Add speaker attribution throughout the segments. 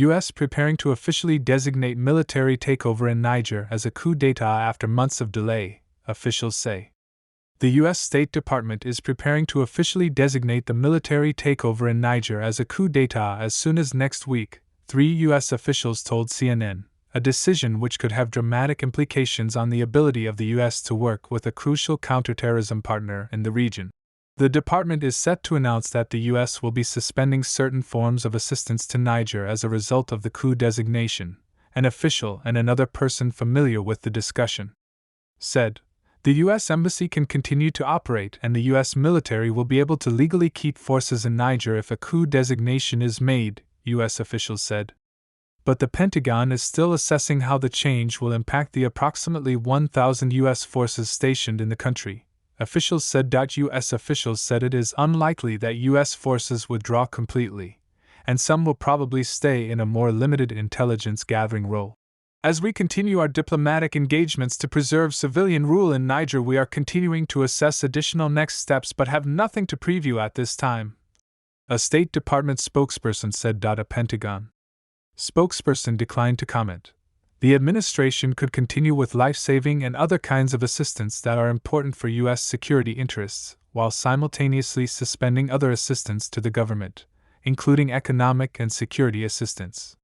Speaker 1: U.S. preparing to officially designate military takeover in Niger as a coup d'état after months of delay, officials say. The U.S. State Department is preparing to officially designate the military takeover in Niger as a coup d'état as soon as next week, 3 U.S. officials told CNN, a decision which could have dramatic implications on the ability of the U.S. to work with a crucial counterterrorism partner in the region. The department is set to announce that the U.S. will be suspending certain forms of assistance to Niger as a result of the coup designation, an official and another person familiar with the discussion said. The U.S. Embassy can continue to operate and the U.S. military will be able to legally keep forces in Niger if a coup designation is made, U.S. officials said. But the Pentagon is still assessing how the change will impact the approximately 1,000 U.S. forces stationed in the country. Officials said. U.S. officials said it is unlikely that U.S. forces withdraw completely, and some will probably stay in a more limited intelligence gathering role. As we continue our diplomatic engagements to preserve civilian rule in Niger, we are continuing to assess additional next steps but have nothing to preview at this time, a State Department spokesperson said. A Pentagon spokesperson declined to comment. The administration could continue with life-saving and other kinds of assistance that are important for U.S. security interests, while simultaneously suspending other assistance to the government, including economic and security assistance.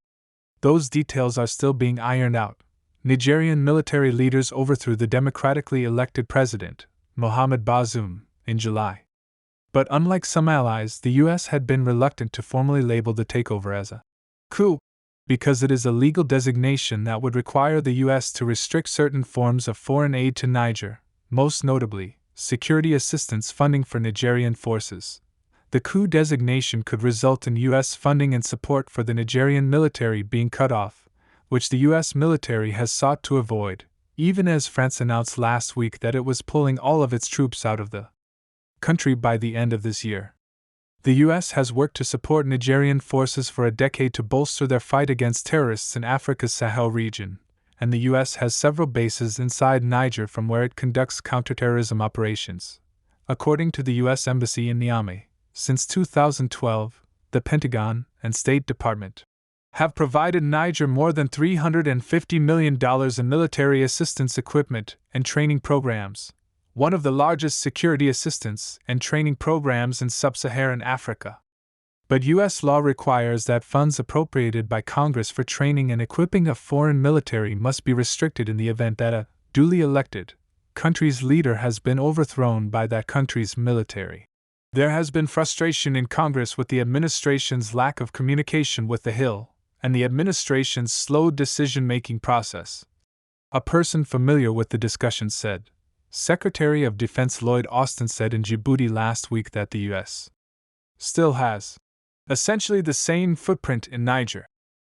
Speaker 1: Those details are still being ironed out. Nigerian military leaders overthrew the democratically elected president, Mohamed Bazoum, in July. But unlike some allies, the U.S. had been reluctant to formally label the takeover as a coup, because it is a legal designation that would require the U.S. to restrict certain forms of foreign aid to Niger, most notably, security assistance funding for Nigerian forces. The coup designation could result in U.S. funding and support for the Nigerian military being cut off, which the U.S. military has sought to avoid, even as France announced last week that it was pulling all of its troops out of the country by the end of this year. The U.S. has worked to support Nigerian forces for a decade to bolster their fight against terrorists in Africa's Sahel region, and the U.S. has several bases inside Niger from where it conducts counterterrorism operations. According to the U.S. Embassy in Niamey, since 2012, the Pentagon and State Department have provided Niger more than $350 million in military assistance equipment and training programs, one of the largest security assistance and training programs in sub-Saharan Africa. But U.S. law requires that funds appropriated by Congress for training and equipping a foreign military must be restricted in the event that a duly elected country's leader has been overthrown by that country's military. There has been frustration in Congress with the administration's lack of communication with the Hill and the administration's slow decision-making process. A person familiar with the discussion said. Secretary of Defense Lloyd Austin said in Djibouti last week that the U.S. still has essentially the same footprint in Niger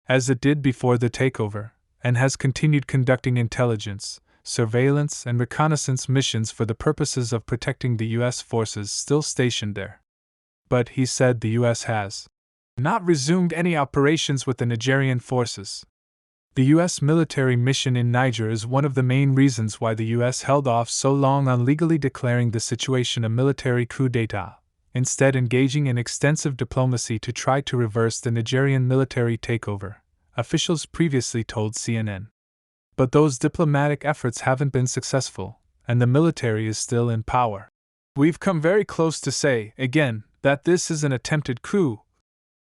Speaker 1: as it did before the takeover, and has continued conducting intelligence, surveillance, and reconnaissance missions for the purposes of protecting the U.S. forces still stationed there. But he said the U.S. has not resumed any operations with the Nigerian forces. The U.S. military mission in Niger is one of the main reasons why the U.S. held off so long on legally declaring the situation a military coup d'état, instead engaging in extensive diplomacy to try to reverse the Nigerian military takeover, officials previously told CNN. But those diplomatic efforts haven't been successful, and the military is still in power. We've come very close to say, again, that this is an attempted coup,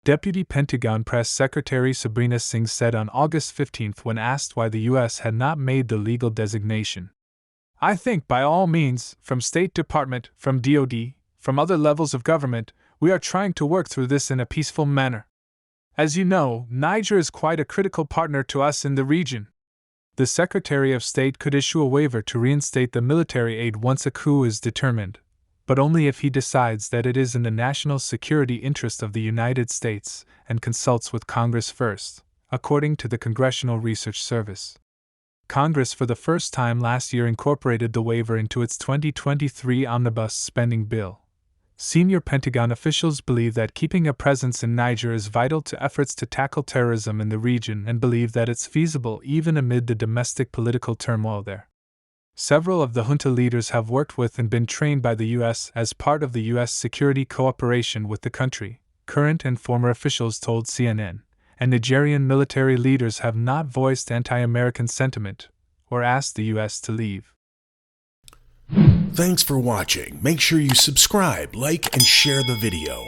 Speaker 1: Deputy Pentagon Press Secretary Sabrina Singh said on August 15 when asked why the U.S. had not made the legal designation. I think by all means, from State Department, from DoD, from other levels of government, we are trying to work through this in a peaceful manner. As you know, Niger is quite a critical partner to us in the region. The Secretary of State could issue a waiver to reinstate the military aid once a coup is determined, but only if he decides that it is in the national security interest of the United States and consults with Congress first, according to the Congressional Research Service. Congress for the first time last year incorporated the waiver into its 2023 omnibus spending bill. Senior Pentagon officials believe that keeping a presence in Niger is vital to efforts to tackle terrorism in the region and believe that it's feasible even amid the domestic political turmoil there. Several of the junta leaders have worked with and been trained by the U.S. as part of the U.S. security cooperation with the country, current and former officials told CNN, and Nigerian military leaders have not voiced anti-American sentiment or asked the U.S. to leave.
Speaker 2: Thanks for watching. Make sure you subscribe, like, and share the video.